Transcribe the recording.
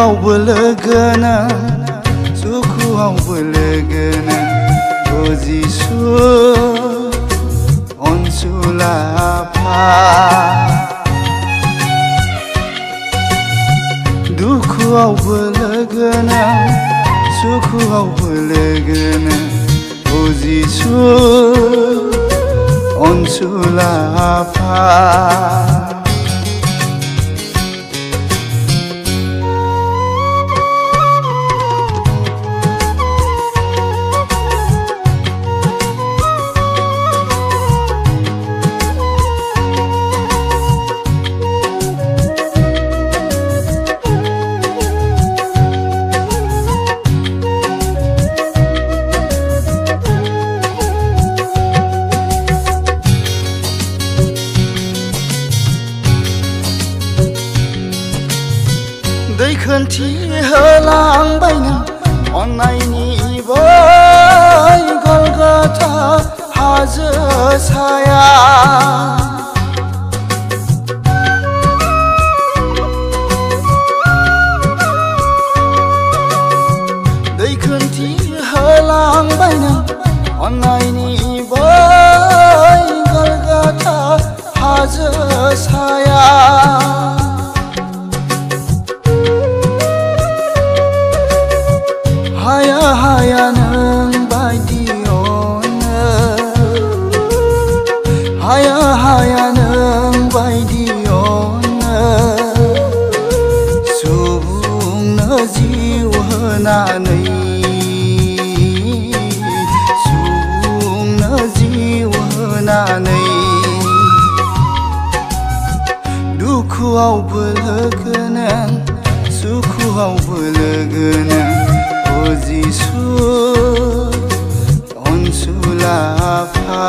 दुखुआवबो logo नों सुखुआवबो logo नों ओ जिसु अनसुला आफा दुखुआवबो लोगो नों सुखुआवबो लोगो नों ओ जिसु अनसुला आफा दै खोनथि होलांबाय नों अननायनि बै गलगथा हाजो साया दै खोनथि होलांबाय नों अननायनि बै गलगथा हाजो साया हाया हाया नों बायदि अनो हाया हाया नों बायदि अनो सुबुंनो जिउ होनानै सुबुंनो जिउ होनानै दुखुआवबो लोगो नों सुखुआवबो लोगो नों ओ जिसु अनसुला आफा